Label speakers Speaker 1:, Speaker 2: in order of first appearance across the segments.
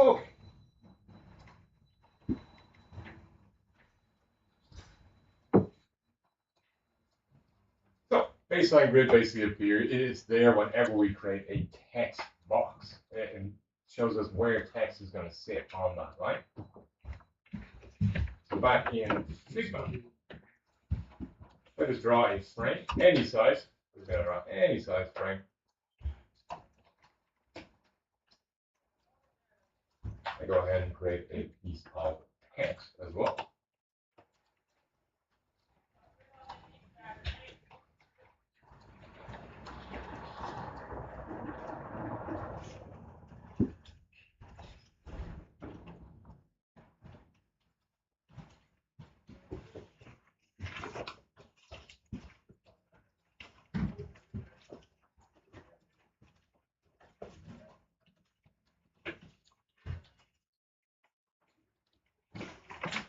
Speaker 1: Okay. So baseline grid basically appears. It is there whenever we create a text box. It shows us where text is going to sit on that, right? So back in Figma, let us draw a frame, any size. We're going to draw any size frame. I go ahead and create a piece of text as well.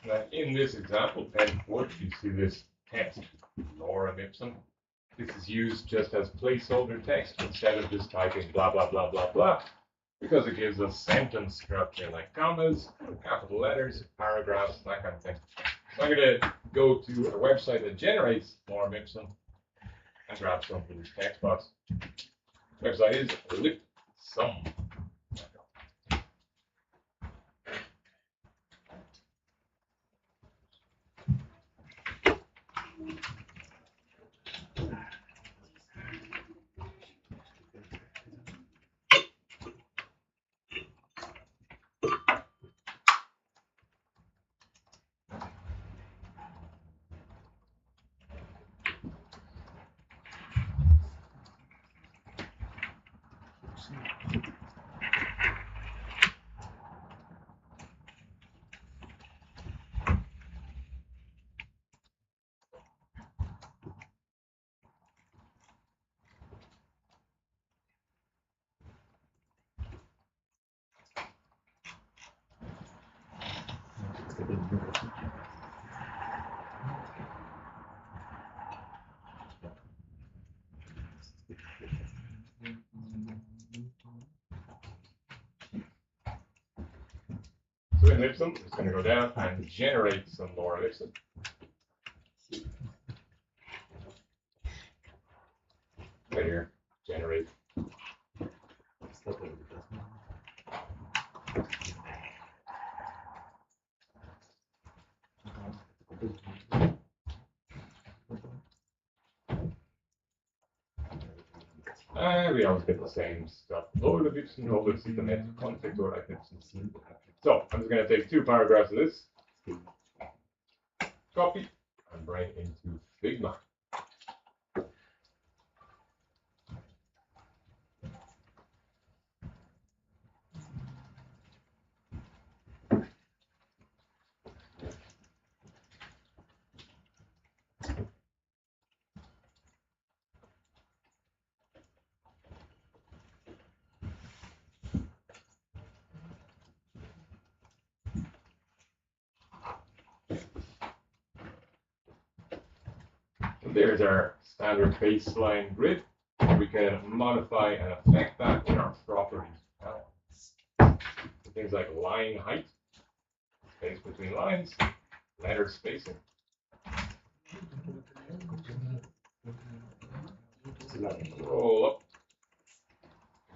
Speaker 1: Now, in this example, page 4, you see this text, lorem ipsum. This is used just as placeholder text instead of just typing blah, blah, blah, blah, blah, because it gives us sentence structure like commas, capital letters, paragraphs, that kind of thing. So I'm going to go to a website that generates lorem ipsum and grab some from this text box. The website is lipsum. So in Ipsum, it's going to go down and generate some lorem ipsum. Right here, generate. And we always get the same stuff. Load of Ipsum, load of System, conflict or Ipsum. So I'm just going to take 2 paragraphs of this, copy, and bring into Figma. There's our standard baseline grid. We can modify and affect that in our properties panel. Things like line height, space between lines, letter spacing. Roll up.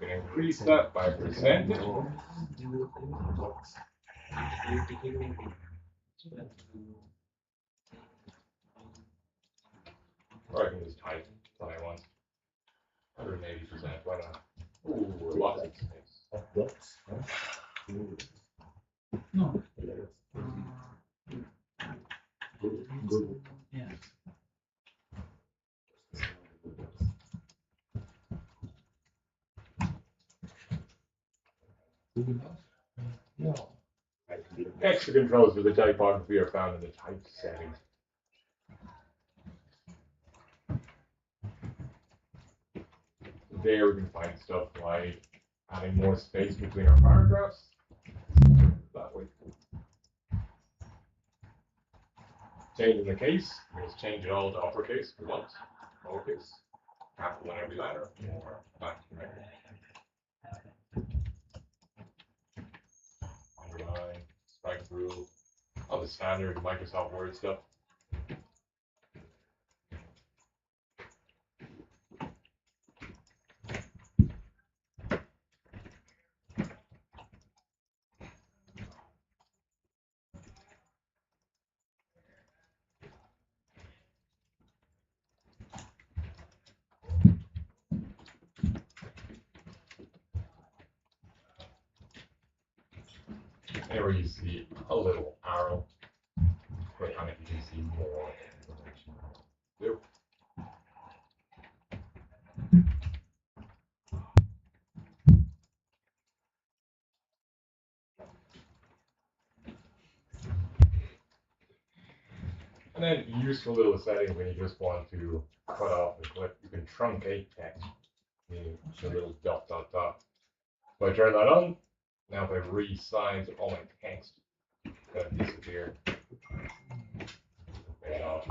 Speaker 1: You can increase that by percentage. Or I can just type what I want. 180%, why not? Ooh, lots of space.
Speaker 2: No. Yeah.
Speaker 1: Extra controls for the typography are found in the type settings. There we can find stuff like adding more space between our paragraphs. That way. Changing the case, we just change it all to uppercase if we want. Lowercase, capital in every letter, or back to right. rule, all the standard Microsoft Word stuff. There where you see a little arrow, click on it, you can see more information. There. And then useful little setting when you just want to cut off and click, you can truncate text, meaning the little dot dot dot. If I turn that on, now if I resize all my text, it's going to disappear. Fade off.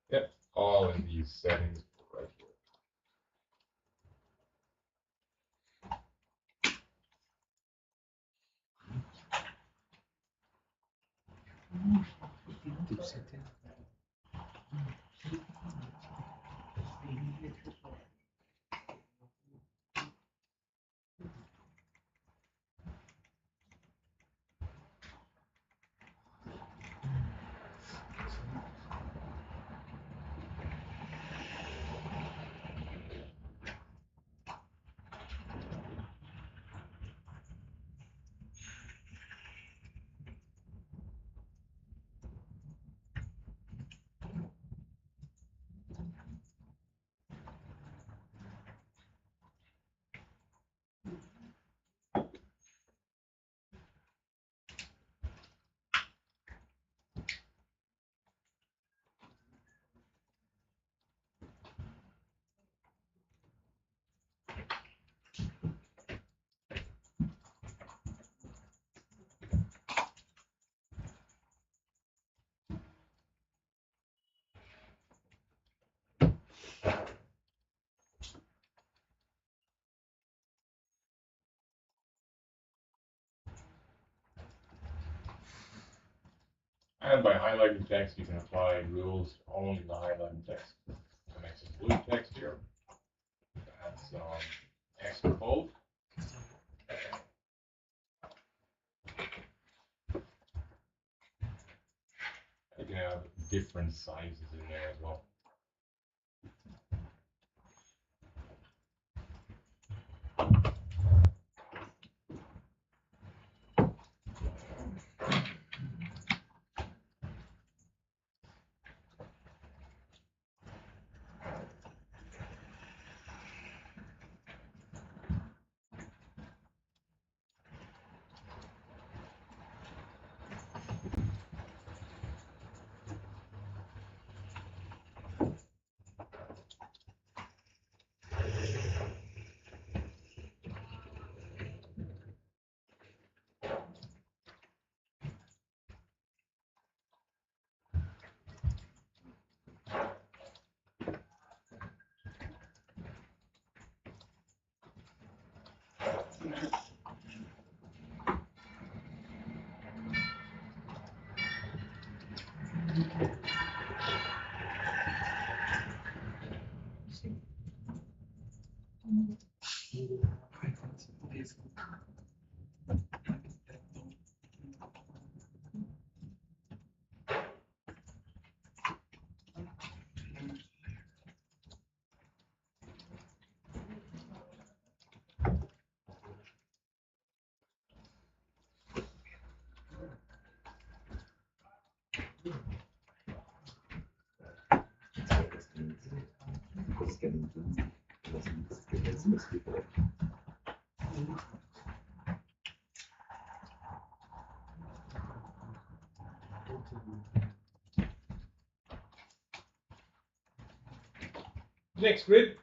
Speaker 1: Yep, all in these settings right here. And by highlighting text, you can apply rules to only the highlighted text. So make some blue text here. Add some extra bold. You can have different sizes in there as well. Next grid,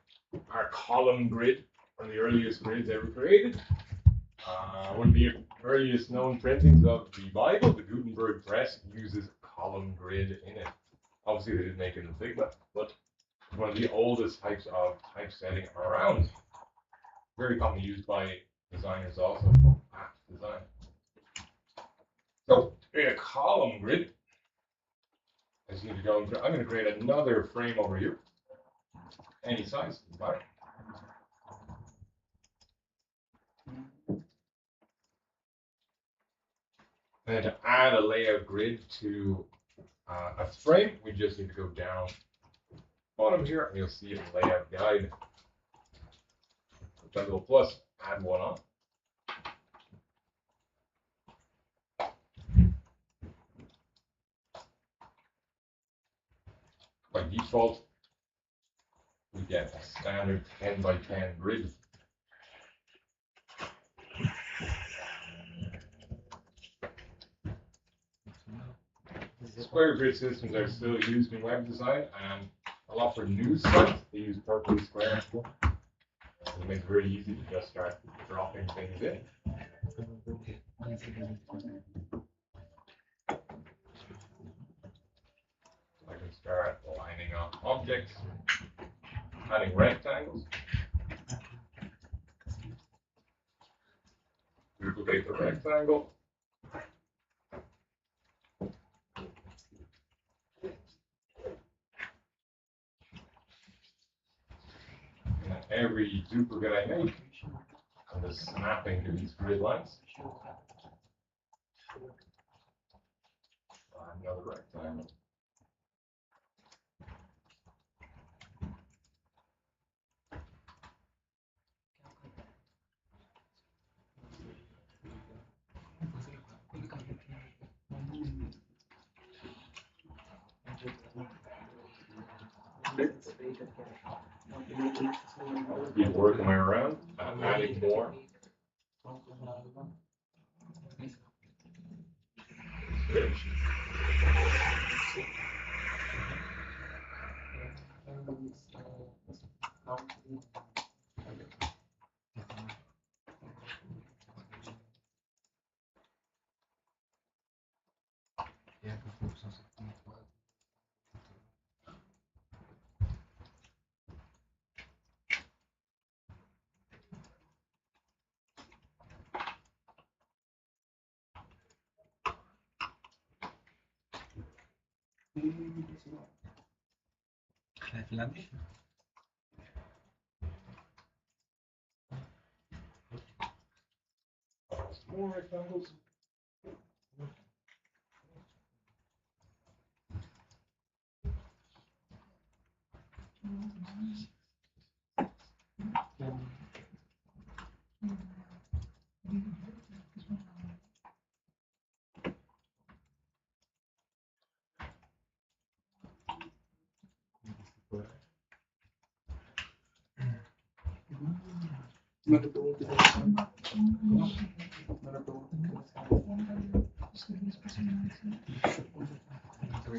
Speaker 1: our column grid, one of the earliest grids ever created. One of the earliest known printings of the Bible, the Gutenberg Press, uses column grid in it. Obviously, they didn't make it in Figma, but it's one of the oldest types of typesetting around. Very commonly used by designers also for app design. So, to create a column grid, I just need to go and I'm going to create another frame over here. Any size, doesn't matter. And to add a layout grid to a frame, we just need to go down bottom here, and you'll see a layout guide. Jungle Plus, add one on. By default, we get a standard 10 by 10 grid. Square grid systems are still used in web design, and a lot for news sites, they use perfectly square. It makes it very easy to just start dropping things in. I can start lining up objects, adding rectangles. Duplicate the rectangle. And every duplicate I make, I'm just snapping to these grid lines. Another rectangle. Keep working my way around, adding more. More rectangles.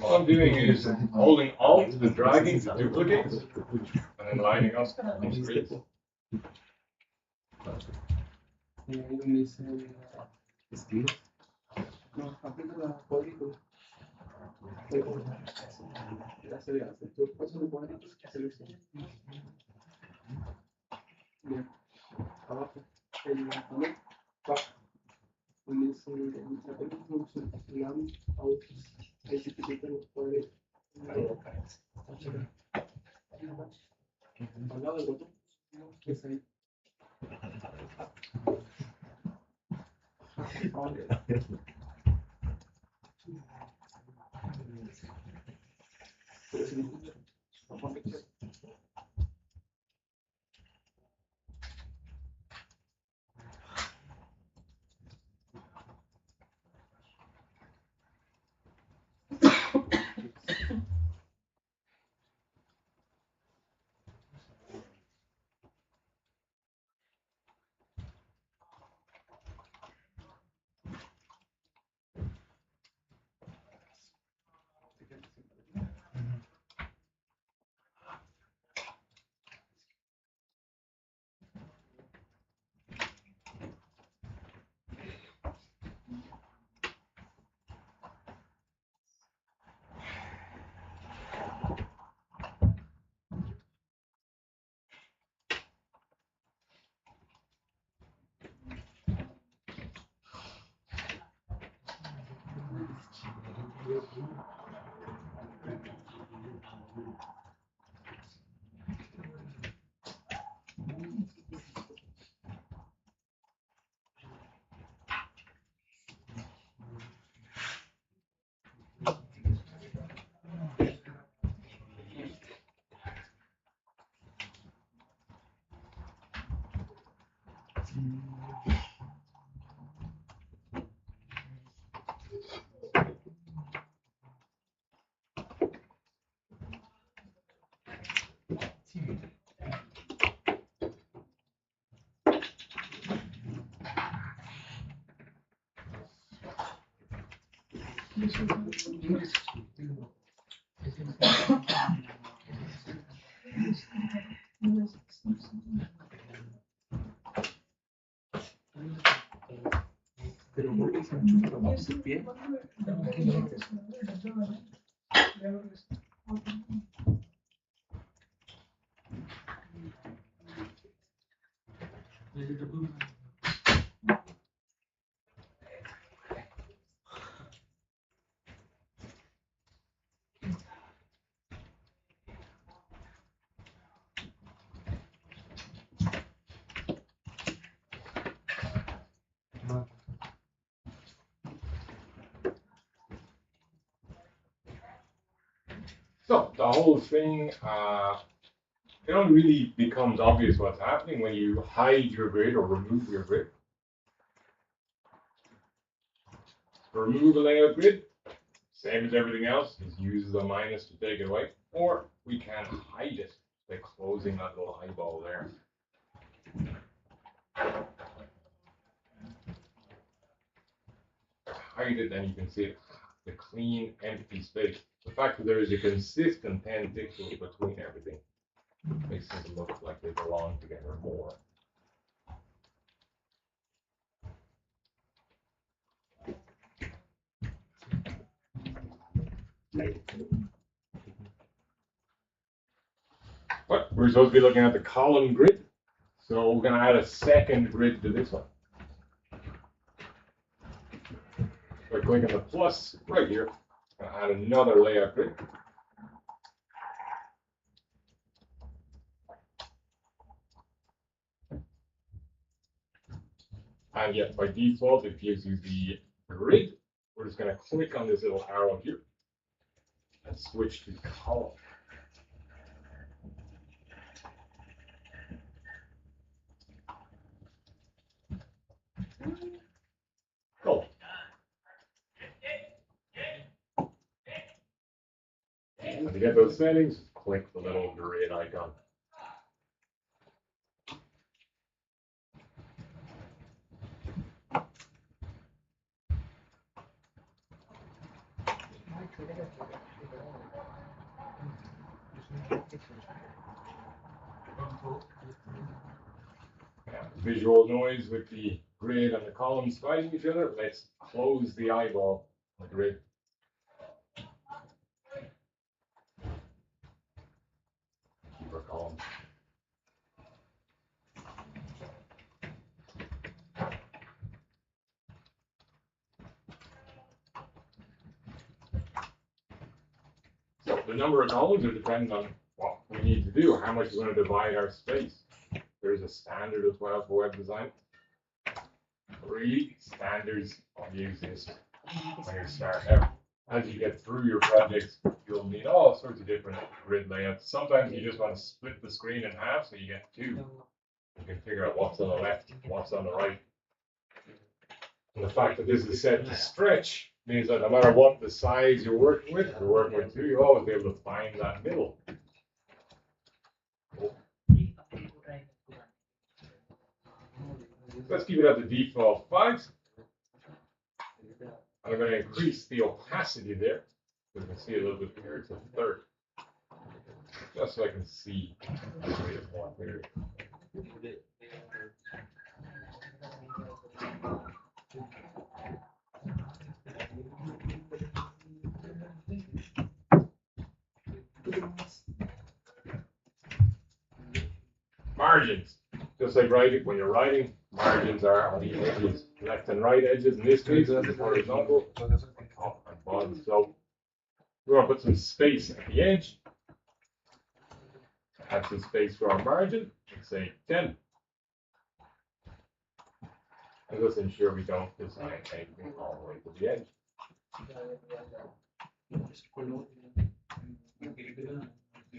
Speaker 1: All I'm doing is holding Alt and dragging to duplicate, and then lining up these grids. So the whole thing, it only really becomes obvious what's happening when you hide your grid or remove your grid. Remove a layout grid, same as everything else, just uses a minus to take it away. Or we can hide it by closing that little eyeball there. Hide it, then you can see it, the clean, empty space. The fact that there is a consistent 10 pixels between everything makes it look like they belong together more. But we're supposed to be looking at the column grid, so we're going to add a second grid to this one. By clicking the plus right here, I'm going to add another layout grid. And yet, by default, it gives you the grid. We're just going to click on this little arrow here and switch to column. Cool. And to get those settings, click the little grid icon. Visual noise with the grid and the columns fighting each other. Let's close the eyeball on the grid. Keep our columns. So the number of columns are dependent on what we need to do, how much we want to divide our space. There's a standard as well for web design. Really, standards only exist when you start out. As you get through your projects, you'll need all sorts of different grid layouts. Sometimes you just want to split the screen in half so you get two. You can figure out what's on the left, what's on the right. And the fact that this is set to stretch means that no matter what the size you're working with, two, you'll always be able to find that middle. Cool. Let's keep it at the default 5. And I'm going to increase the opacity there. So you can see a little bit here. It's a third. Just so I can see the way it's more clear. Margins. Just like writing, when you're writing, margins are on the edges, left and right edges. In this case, it's horizontal, top and bottom slope. We're going to put some space at the edge. Add some space for our margin. Let's say 10. And let's ensure we don't design anything all the way to the edge.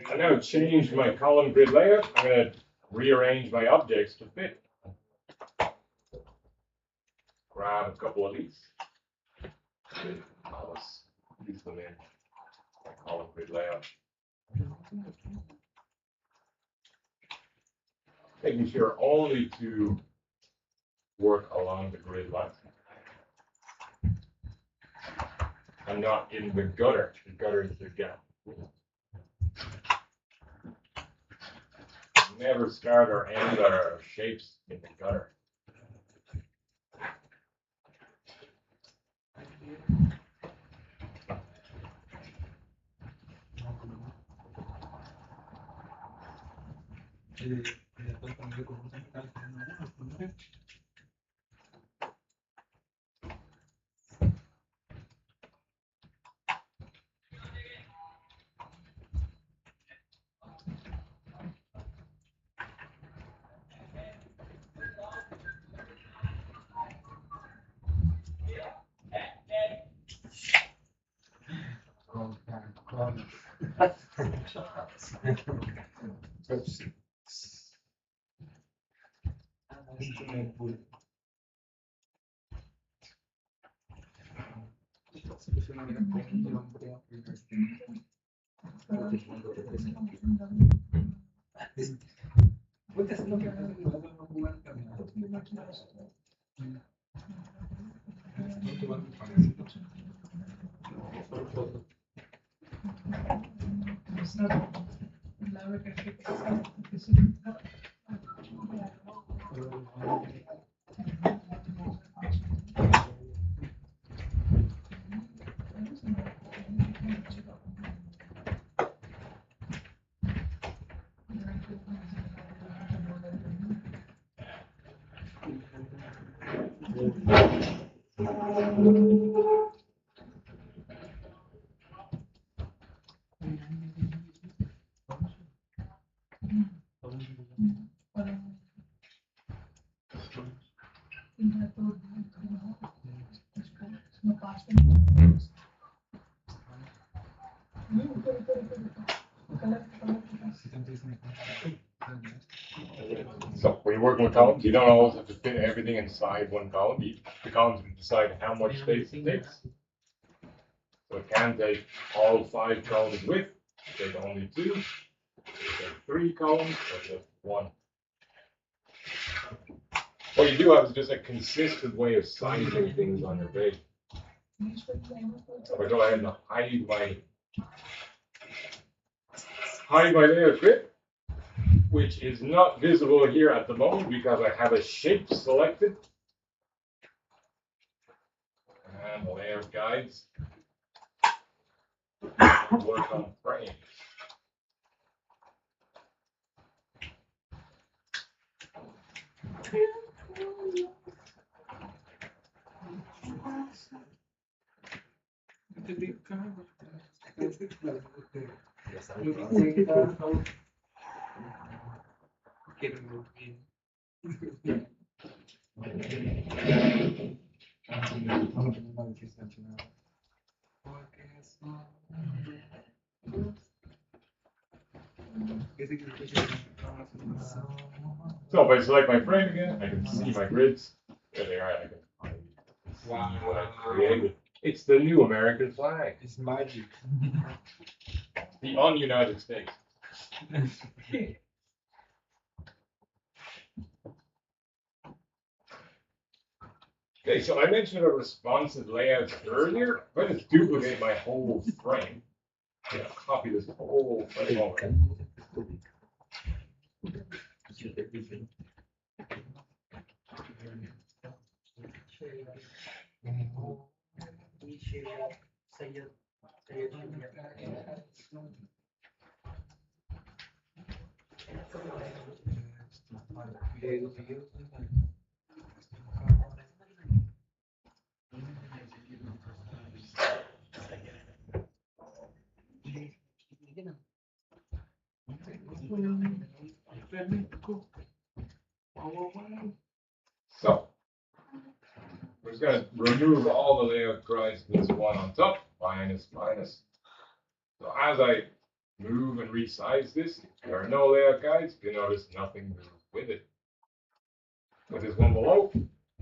Speaker 1: I now change my column grid layout. I'm going to rearrange my objects to fit. Grab a couple of these. I'll just use them in my column grid layout. Making sure only to work along the grid line. I'm not in the gutter. The gutter is the gap. Never start or end our shapes in the gutter. So when you're working with columns, you don't always have to fit everything inside one column. The columns can decide how much space it takes. So it can take all 5 columns width, take only 2, take 3 columns, or just 1. What you do have is just a consistent way of sizing things on your page. So if I go ahead and hide my layout grid, which is not visible here at the moment because I have a shape selected. And the layout guides work on frames. So if I select my frame again, I can see my grids. There they are. I can see what I created. It's the new American flag.
Speaker 2: It's magic.
Speaker 1: The un-United States. Okay, so I mentioned a responsive layout earlier. If I just duplicate my whole frame, I'm going to copy this whole frame over. remove all the layout guides, this one on top, minus, minus. So as I move and resize this, there are no layout guides. You notice nothing moves with it. With this one below,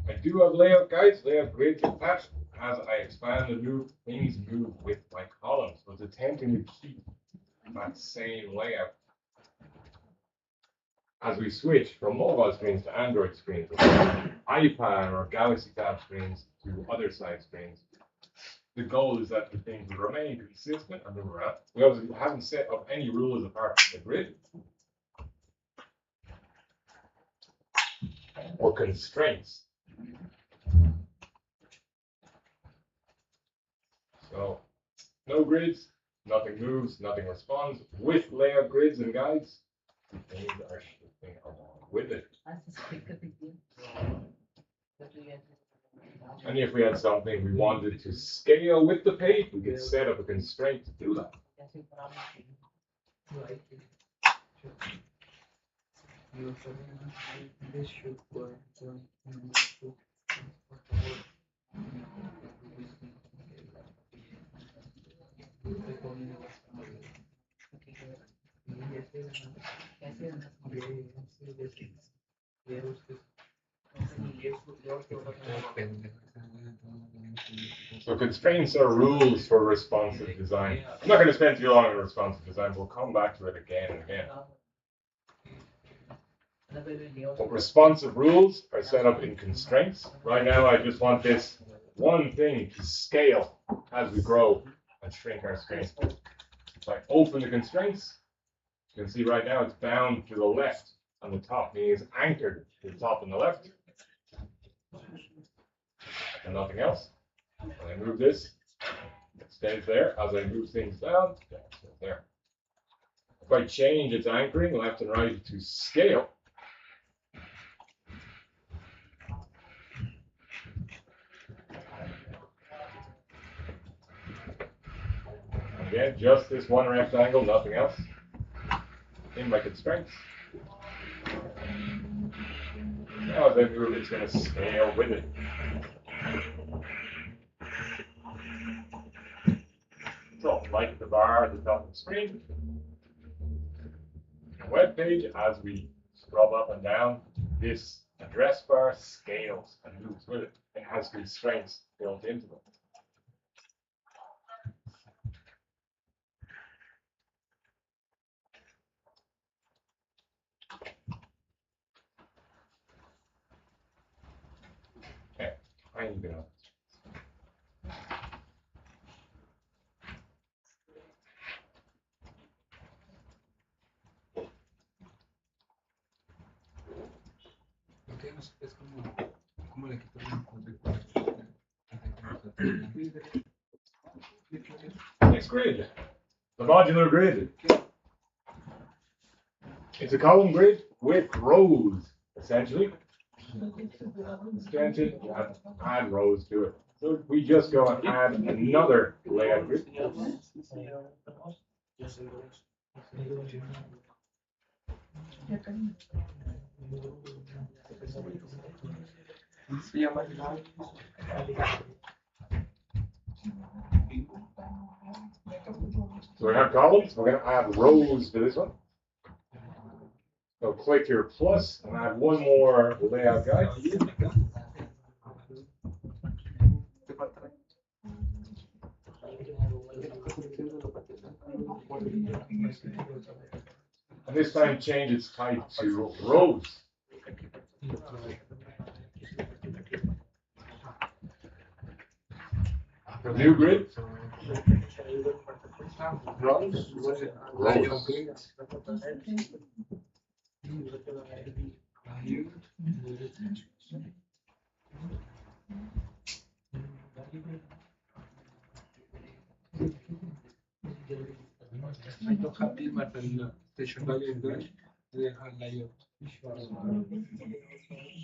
Speaker 1: I do have layout guides, layout grids attached. As I expand and move, things move with my columns. So it's attempting to keep that same layout. As we switch from mobile screens to Android screens, or iPad or Galaxy Tab screens to other side screens, the goal is that the things will remain consistent and move around. We obviously haven't set up any rules apart from the grid or constraints. So no grids, nothing moves, nothing responds. With layout grids and guides, things are shifting along with it. And if we had something we wanted to scale with the page, we could set up a constraint to do that. So constraints are rules for responsive design. I'm not going to spend too long on responsive design. We'll come back to it again and again. But responsive rules are set up in constraints. Right now, I just want this one thing to scale as we grow and shrink our screen. If I open the constraints, you can see right now it's bound to the left on the top, meaning it's anchored to the top and the left. And nothing else. When I move this, it stays there. As I move things down, it stays there. If I change its anchoring left and right to scale, again, just this one rectangle, nothing else. In my constraints. Now as I move, it's going to scale with it. So, like the bar at the top of the screen, the web page, as we scroll up and down, this address bar scales and moves with it. It has constraints built into them. Okay, I'm going to. Next grid, the modular grid. It's a column grid with rows, essentially. Extension, you have to add rows to it. So we just go and add another layout grid. So we have columns, we're going to add rows to this one. So click your plus and add one more layout guide. And this time change its type to rows. New grid. Rows.
Speaker 2: I don't have this material. Station layout. They have layout.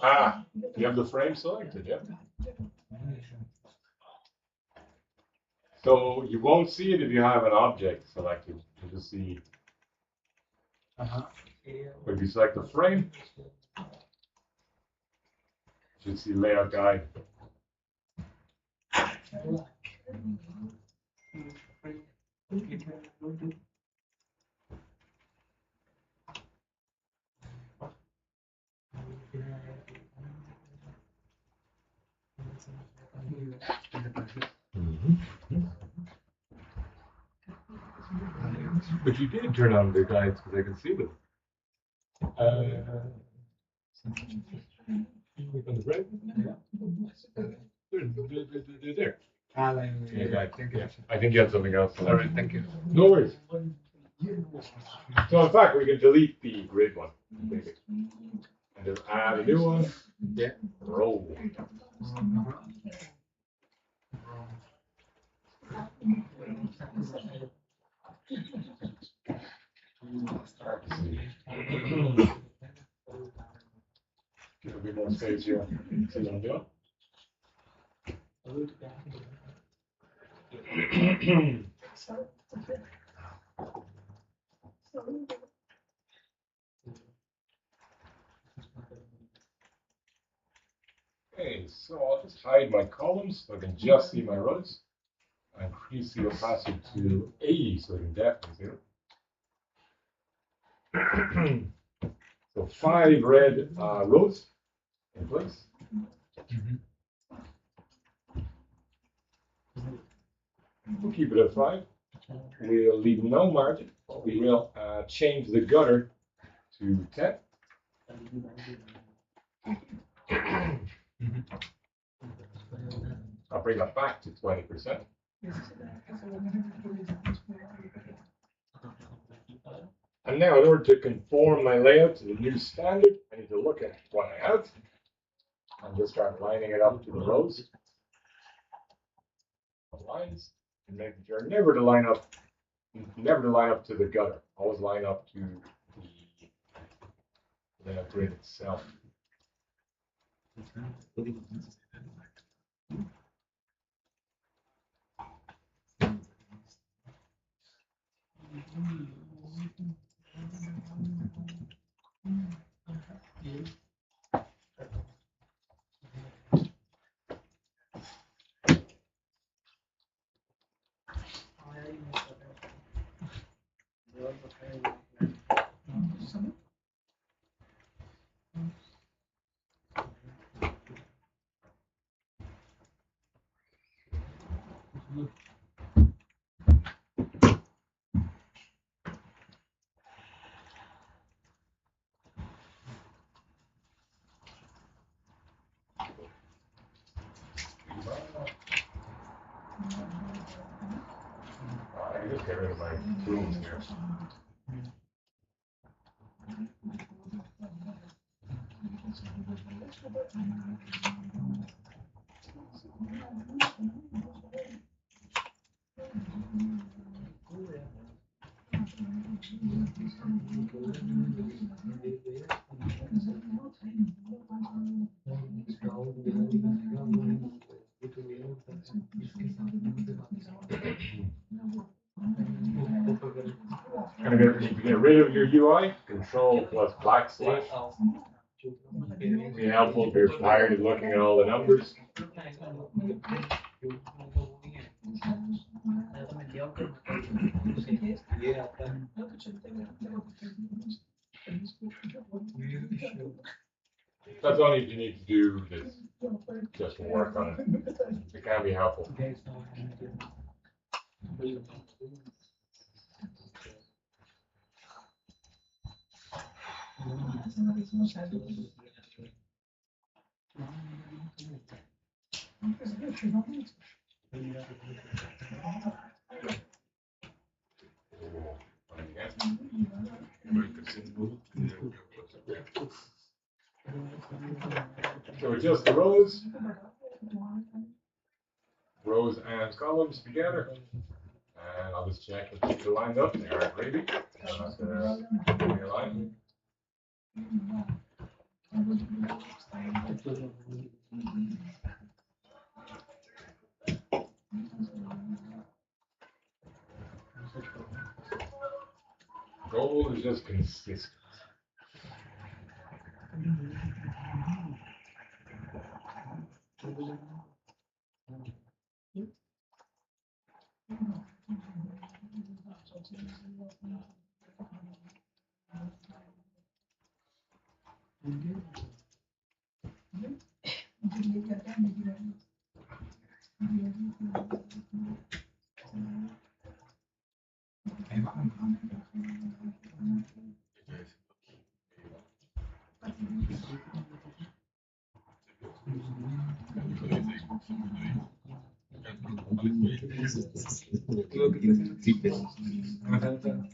Speaker 1: Ah, you have the frame selected, yeah? So you won't see it if you have an object selected. You just see. If you select the frame, you should see layout guide. But you did turn on the guides because I can see them. Look on the right. They're there. I think you had something else.
Speaker 2: All right, thank you.
Speaker 1: No worries. So in fact, we can delete the grid one. Maybe. And just add a new one.
Speaker 2: Yeah.
Speaker 1: Roll. Give a bit more space here. See what I'm doing? Okay, so I'll just hide my columns so I can just see my rows. Increase the opacity to 80 so I can definitely see them. So 5 red rows in place. We'll keep it at 5. We'll leave no margin. We will change the gutter to 10. I'll bring that back to 20%. And now, in order to conform my layout to the new standard, I need to look at what I have and just start lining it up to the rows. Lines and making sure never to line up to the gutter. Always line up to the grid itself. I just get rid of my tools here. If you get rid of your UI, Control plus backslash. Be helpful if you're tired of looking at all the numbers. That's all you need to do is just work on it. It can be helpful. So adjust the rows and columns together. And I'll just check and keep it lined up. They are gravy. So that's going to line. Goal is just consistent.
Speaker 2: Sí, pero me falta. No,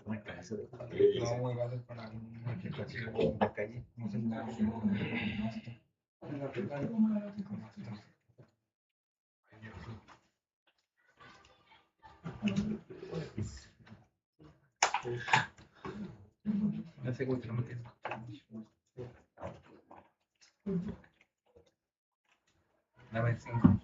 Speaker 2: me va a dar para una aplicación en la calle. No sé nada. Ya sé cómo te lo metes. Dame 5.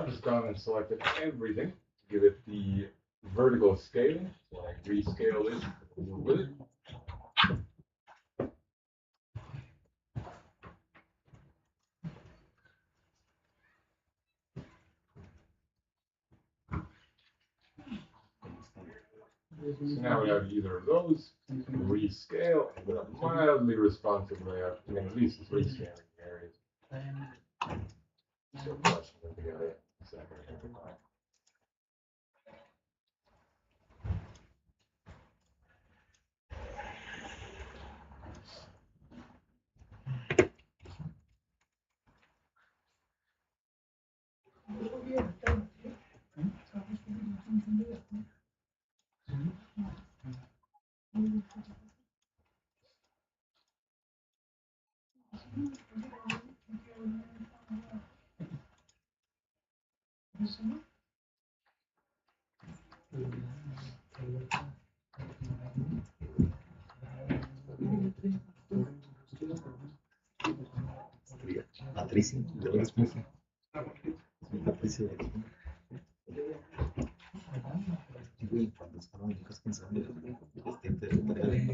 Speaker 1: I've just gone and selected everything to give it the vertical scaling. So I rescale this a little bit. So now we have either of those, rescale, with a mildly responsive layout. I mean, at least it's rescaling the areas. So flushing them together.
Speaker 3: Patricia, yo después. Patricia de aquí. Cuando estaban chicos pensando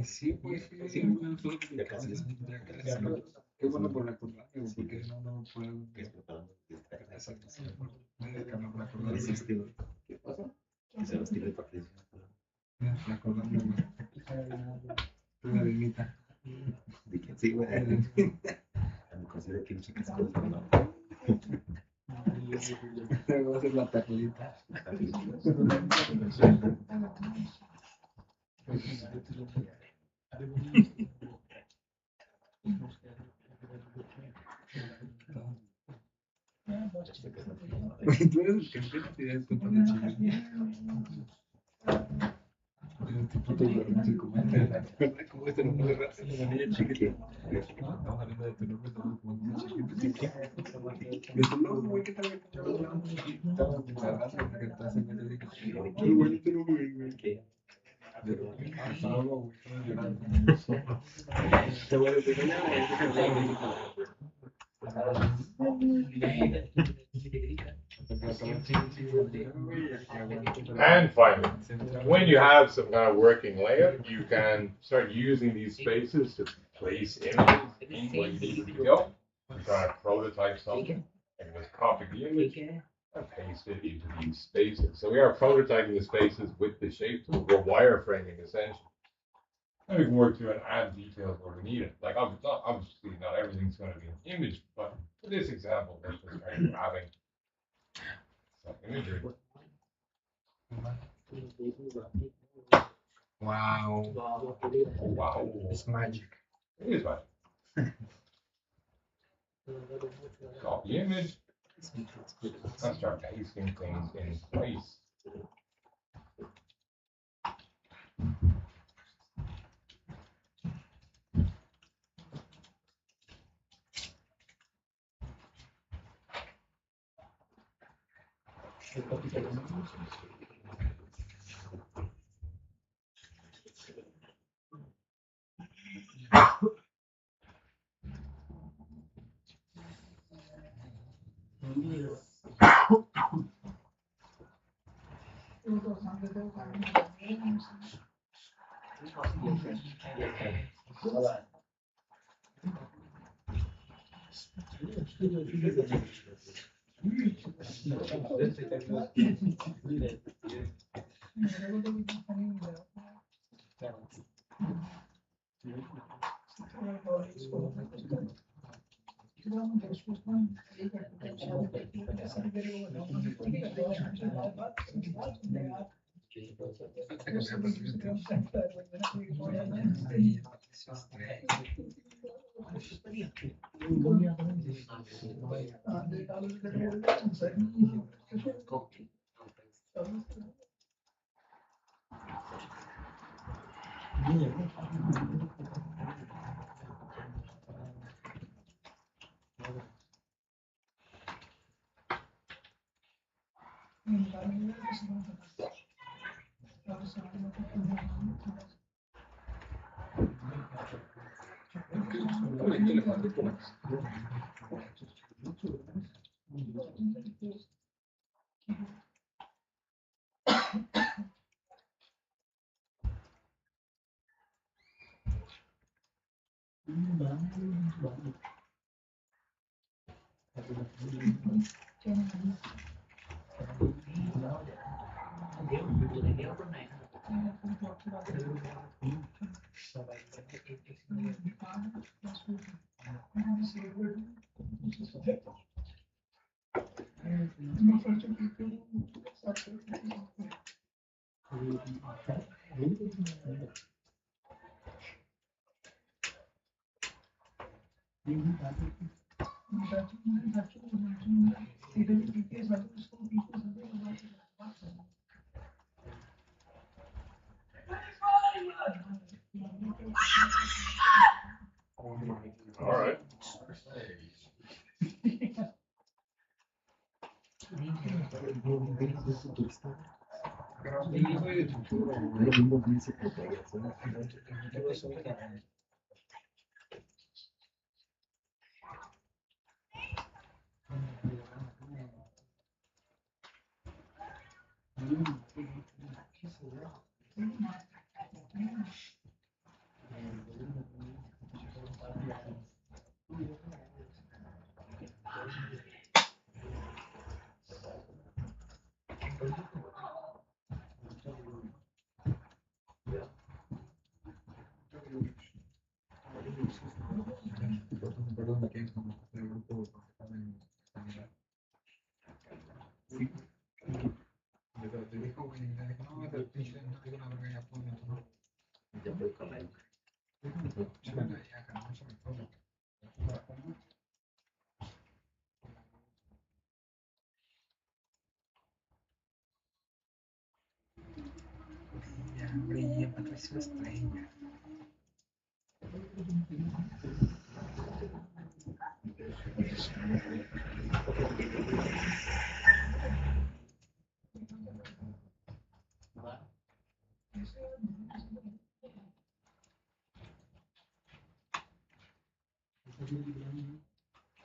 Speaker 2: Sí, pues, sí,
Speaker 3: ya casi es.
Speaker 2: qué bueno por recordarme, porque no puedo.
Speaker 3: ¿Qué pasa? Que se los tire Patricia.
Speaker 2: Recordarme, güey. Una vinita.
Speaker 3: De que sí, güey. Me considero que no sé qué es cosa, ¿no?
Speaker 2: Voy a hacer la perlita. Tú eres el que empieza y después para el chile. ¿Cómo este nombre de raza? La niña chiquita. Estamos hablando de tu nombre, estamos como niña chiquita. De tu nombre, güey, ¿qué tal? Estamos hablando de que estás en medio de que. Qué bonito nombre, güey. Hasta luego, güey, estamos llorando. Te voy a decir,
Speaker 1: And finally, when you have some kind of working layout, you can start using these spaces to place images in where you need to go. You're trying to prototype something, and just copy the image and paste it into these spaces. So we are prototyping the spaces with the shape tool. We're wireframing essentially. And we can work through and add details where we need it. Like obviously not everything's going to be an image, but for this example, we're just kind of grabbing some imagery.
Speaker 2: wow.
Speaker 1: Wow.
Speaker 2: It's magic.
Speaker 1: It is magic. Copy image. And start pasting things in place. All right.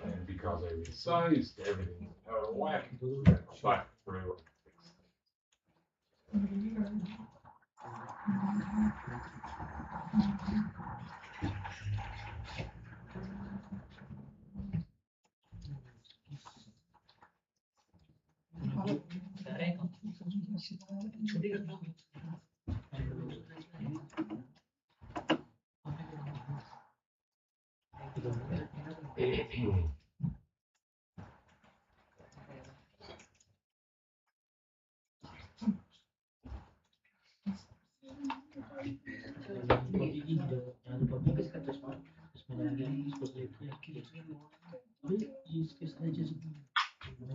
Speaker 1: And because I resized everything out of whack, back through.